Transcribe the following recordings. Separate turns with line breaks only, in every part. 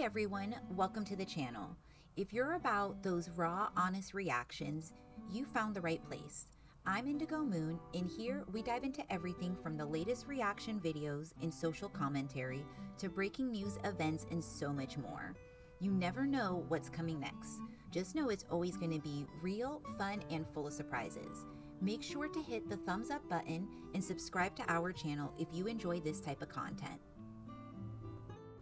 everyone, welcome to the channel. If you're about those raw, honest reactions, you found the right place. I'm Indigo Moon, and here we dive into everything from the latest reaction videos and social commentary to breaking news events and so much more. You never know what's coming next. Just know it's always going to be real, fun, and full of surprises. Make sure to hit the thumbs up button and subscribe to our channel if you enjoy this type of content.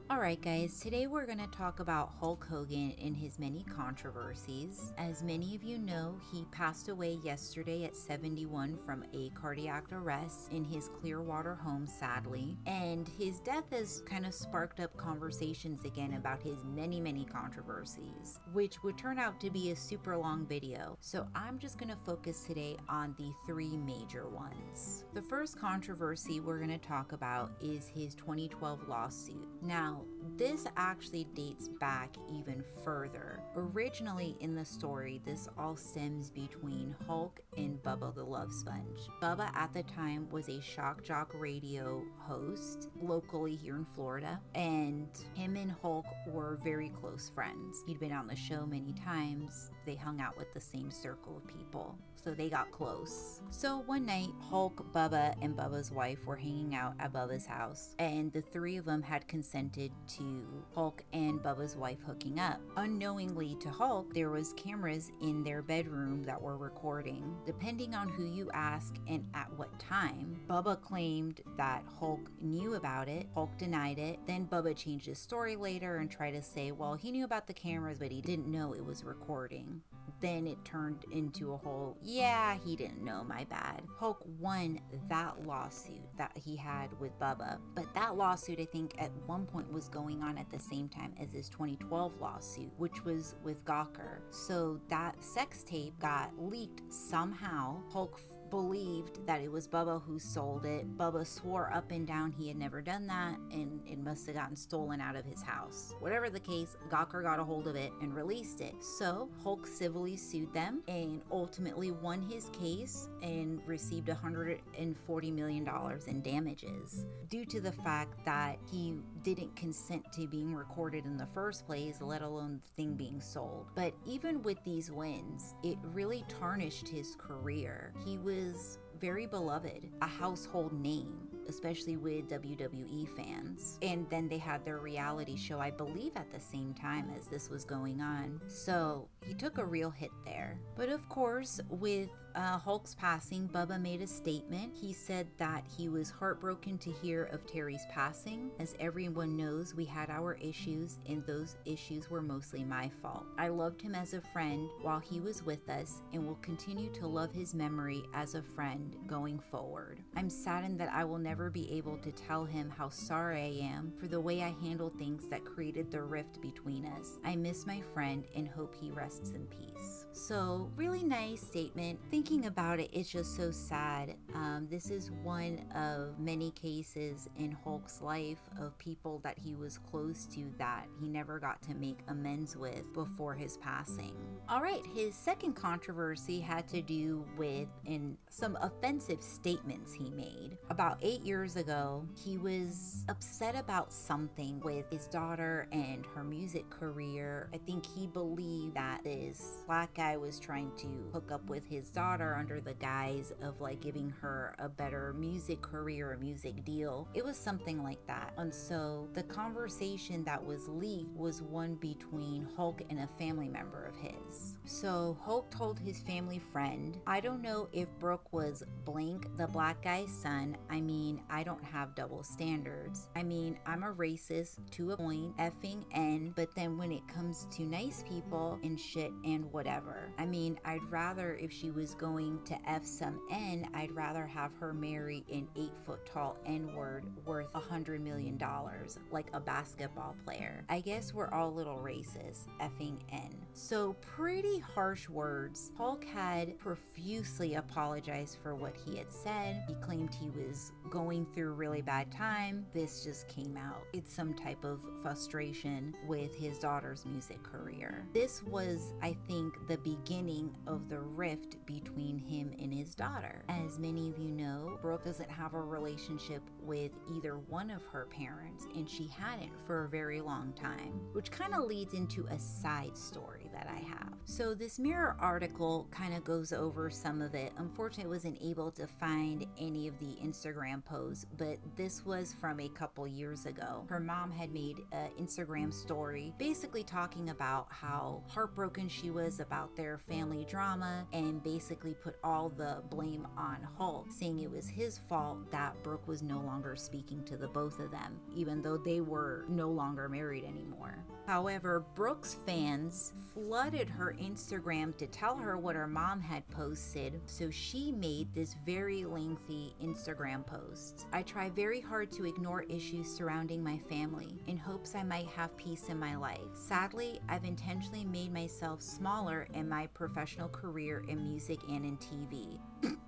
Alright guys, today we're going to talk about Hulk Hogan and his many controversies. As many of you know, he passed away yesterday at 71 from a cardiac arrest in his Clearwater home, sadly. And his death has kind of sparked up conversations again about his many controversies, which would turn out to be a super long video. So I'm just going to focus today on the three major ones. The first controversy we're going to talk about is his 2012 lawsuit. Now, this actually dates back even further. Originally in the story, this all stems between Hulk and Bubba the Love Sponge. Bubba at the time was a shock jock radio host locally here in Florida, and him and Hulk were very close friends. He'd been on the show many times. They hung out with the same circle of people, so they got close. So one night, Hulk, Bubba, and Bubba's wife were hanging out at Bubba's house, and the three of them had consented to Hulk and Bubba's wife hooking up. Unknowingly to Hulk, there was cameras in their bedroom that were recording. Depending on who you ask and at what time, Bubba claimed that Hulk knew about it. Hulk denied it. Then Bubba changed his story later and tried to say, well, he knew about the cameras, but he didn't know it was recording. Then it turned into a whole, yeah, he didn't know, my bad. Hulk won that lawsuit that he had with Bubba, but that lawsuit I think at one point was going on at the same time as his 2012 lawsuit, which was with Gawker. So that sex tape got leaked somehow. Hulk believed that it was Bubba who sold it. Bubba swore up and down he had never done that, and it must have gotten stolen out of his house. Whatever the case, Gawker got a hold of it and released it. So Hulk civilly sued them and ultimately won his case and received $140 million in damages due to the fact that he didn't consent to being recorded in the first place, let alone the thing being sold. But even with these wins, it really tarnished his career. He was very beloved, a household name, especially with WWE fans. And then they had their reality show, I believe, at the same time as this was going on. So he took a real hit there. But of course, with Hulk's passing, Bubba made a statement. He said that he was heartbroken to hear of Terry's passing. As everyone knows, we had our issues, and those issues were mostly my fault. I loved him as a friend while he was with us, and will continue to love his memory as a friend going forward. I'm saddened that I will never be able to tell him how sorry I am for the way I handled things that created the rift between us. I miss my friend and hope he rests in peace. So really nice statement. Thinking about it, it's just so sad. This is one of many cases in Hulk's life of people that he was close to that he never got to make amends with before his passing. All right, his second controversy had to do with some offensive statements he made. About 8 years ago, he was upset about something with his daughter and her music career. I think he believed that this black guy was trying to hook up with his daughter under the guise of like giving her a better music career, a music deal. It was something like that. And so the conversation that was leaked was one between Hulk and a family member of his. So Hulk told his family friend, I don't know if Brooke was blank the black guy's son. I mean, I don't have double standards. I mean, I'm a racist to a point, effing N, but then when it comes to nice people and shit and whatever. I mean, I'd rather, if she was going to F some N, I'd rather have her marry an 8-foot-tall N-word worth $100 million, like a basketball player. I guess we're all little racist, effing N. So pretty harsh words. Hulk had profusely apologized for what he had said. He claimed he was going through a really bad time, this just came out. It's some type of frustration with his daughter's music career. This was, I think, the beginning of the rift between him and his daughter. As many of you know, Brooke doesn't have a relationship with either one of her parents, and she hadn't for a very long time, which kind of leads into a side story that I have. So this Mirror article kind of goes over some of it. Unfortunately, I wasn't able to find any of the Instagram posts, but this was from a couple years ago. Her mom had made an Instagram story basically talking about how heartbroken she was about their family drama and basically put all the blame on Hulk, saying it was his fault that Brooke was no longer speaking to the both of them, even though they were no longer married anymore. However, Brooke's fans flooded her Instagram to tell her what her mom had posted, so she made this very lengthy Instagram post. I try very hard to ignore issues surrounding my family in hopes I might have peace in my life. Sadly, I've intentionally made myself smaller in my professional career in music and in TV.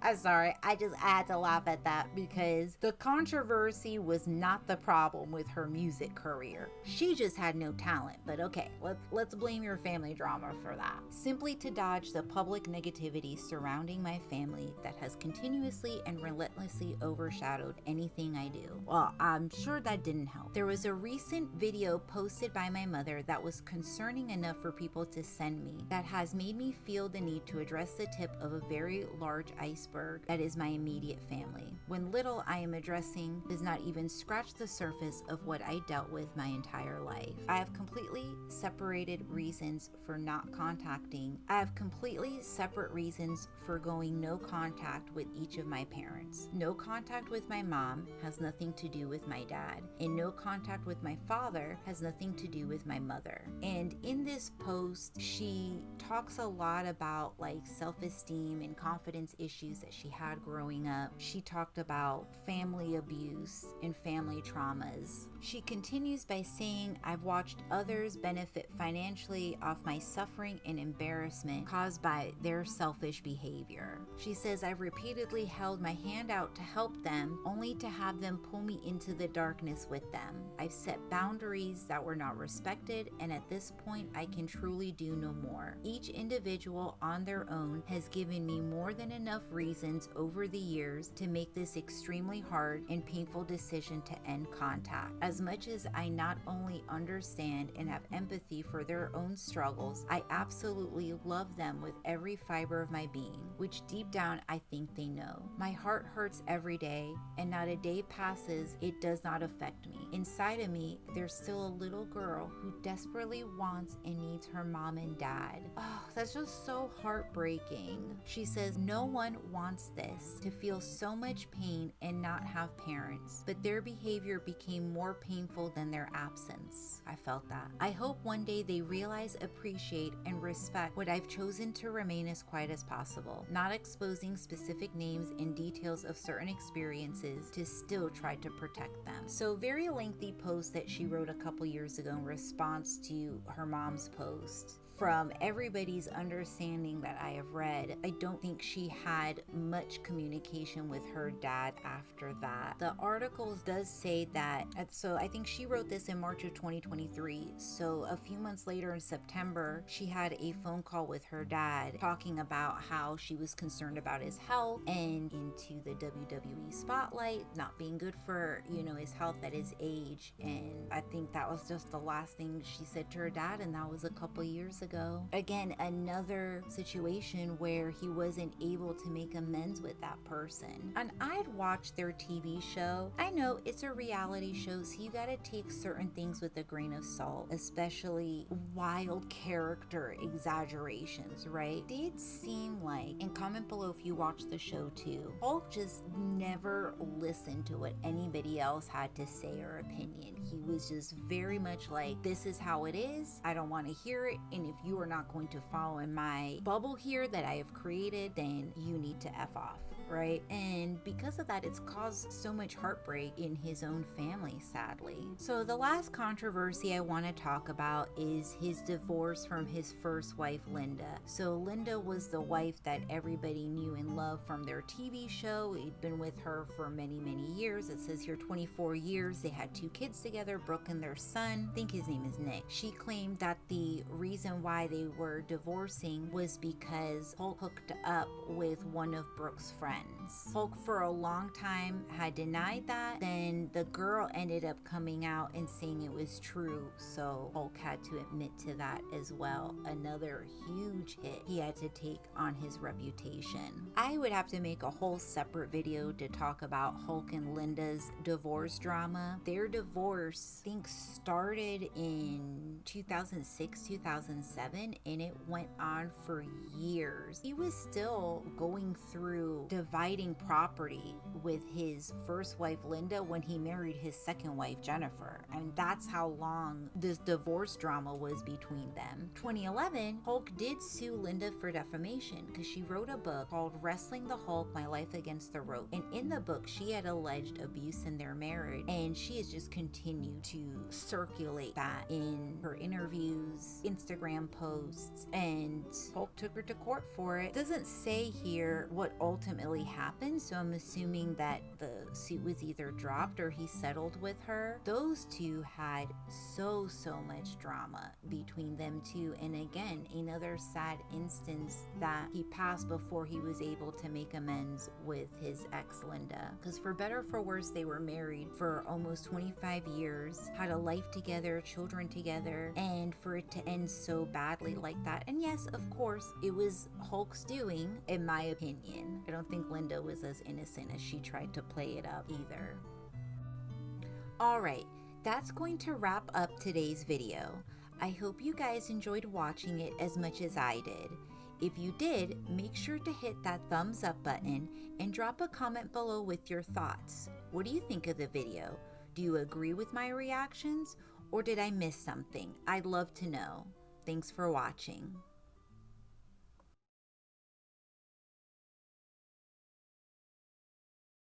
I'm sorry, I just had to laugh at that because the controversy was not the problem with her music career. She just had no talent, but okay, let's blame your family drama for that. Simply to dodge the public negativity surrounding my family that has continuously and relentlessly overshadowed anything I do. Well, I'm sure that didn't help. There was a recent video posted by my mother that was concerning enough for people to send me that has made me feel the need to address the tip of a very large iceberg that is my immediate family. When little I am addressing does not even scratch the surface of what I dealt with my entire life. I have completely separated reasons for not contacting. I have completely separate reasons for going no contact with each of my parents. No contact with my mom has nothing to do with my dad, and no contact with my father has nothing to do with my mother. And in this post, she talks a lot about like self-esteem and confidence issues that she had growing up. She talked about family abuse and family traumas. She continues by saying, I've watched others benefit financially off my suffering and embarrassment caused by their selfish behavior. She says, I've repeatedly held my hand out to help them only to have them pull me into the darkness with them. I've set boundaries that were not respected, and at this point I can truly do no more. Each individual on their own has given me more than enough reasons over the years to make this extremely hard and painful decision to end contact. As much as I not only understand and have empathy for their own struggles, I absolutely love them with every fiber of my being, which deep down I think they know. My heart hurts every day, and not a day passes it does not affect me. Inside of me, there's still a little girl who desperately wants and needs her mom and dad. Oh, that's just so heartbreaking. She says no one wants this, to feel so much pain and not have parents, but their behavior became more painful than their absence. I felt that. I hope one day they realize, appreciate, and respect what I've chosen to remain as quiet as possible, not exposing specific names and details of certain experiences to still try to protect them. So very lengthy post that she wrote a couple years ago in response to her mom's post. From everybody's understanding that I have read, I don't think she had much communication with her dad after that. The articles does say that, so I think she wrote this in March of 2023. So a few months later in September, she had a phone call with her dad talking about how she was concerned about his health and into the WWE spotlight, not being good for, his health at his age. And I think that was just the last thing she said to her dad, and that was a couple years ago. Again, another situation where he wasn't able to make amends with that person. And I'd watched their TV show. I know it's a reality show, so you gotta take certain things with a grain of salt, especially wild character exaggerations, right? It did seem like, and comment below if you watched the show too, Hulk just never listened to what anybody else had to say or opinion. He was just very much like, this is how it is, I don't want to hear it, and if you are not going to follow in my bubble here that I have created, then you need to F off. right? And because of that, it's caused so much heartbreak in his own family, sadly. So the last controversy I want to talk about is his divorce from his first wife, Linda. So Linda was the wife that everybody knew and loved from their TV show. He'd been with her for many, many years. It says here 24 years. They had 2 kids together, Brooke and their son. I think his name is Nick. She claimed that the reason why they were divorcing was because Hulk hooked up with one of Brooke's friends. Hulk for a long time had denied that. Then the girl ended up coming out and saying it was true, so Hulk had to admit to that as well. Another huge hit he had to take on his reputation. I would have to make a whole separate video to talk about Hulk and Linda's divorce drama. Their divorce, I think, started in 2006, 2007, and it went on for years. He was still going through dividing property with his first wife, Linda, when he married his second wife, Jennifer. I mean, that's how long this divorce drama was between them. 2011, Hulk did sue Linda for defamation because she wrote a book called Wrestling the Hulk, My Life Against the Rope. And in the book, she had alleged abuse in their marriage, and she has just continued to circulate that in her interviews, Instagram posts, and Hulk took her to court for it. It doesn't say here what ultimately happened, so I'm assuming that the suit was either dropped or he settled with her. Those two had so much drama between them two, and again, another sad instance that he passed before he was able to make amends with his ex Linda, because for better or for worse, they were married for almost 25 years, had a life together, children together, and for it to end so badly like that. And yes, of course, it was Hulk's doing, in my opinion. I don't think Linda was as innocent as she tried to play it up either. Alright, that's going to wrap up today's video. I hope you guys enjoyed watching it as much as I did. If you did, make sure to hit that thumbs up button and drop a comment below with your thoughts. What do you think of the video? Do you agree with my reactions, or did I miss something? I'd love to know. Thanks for watching.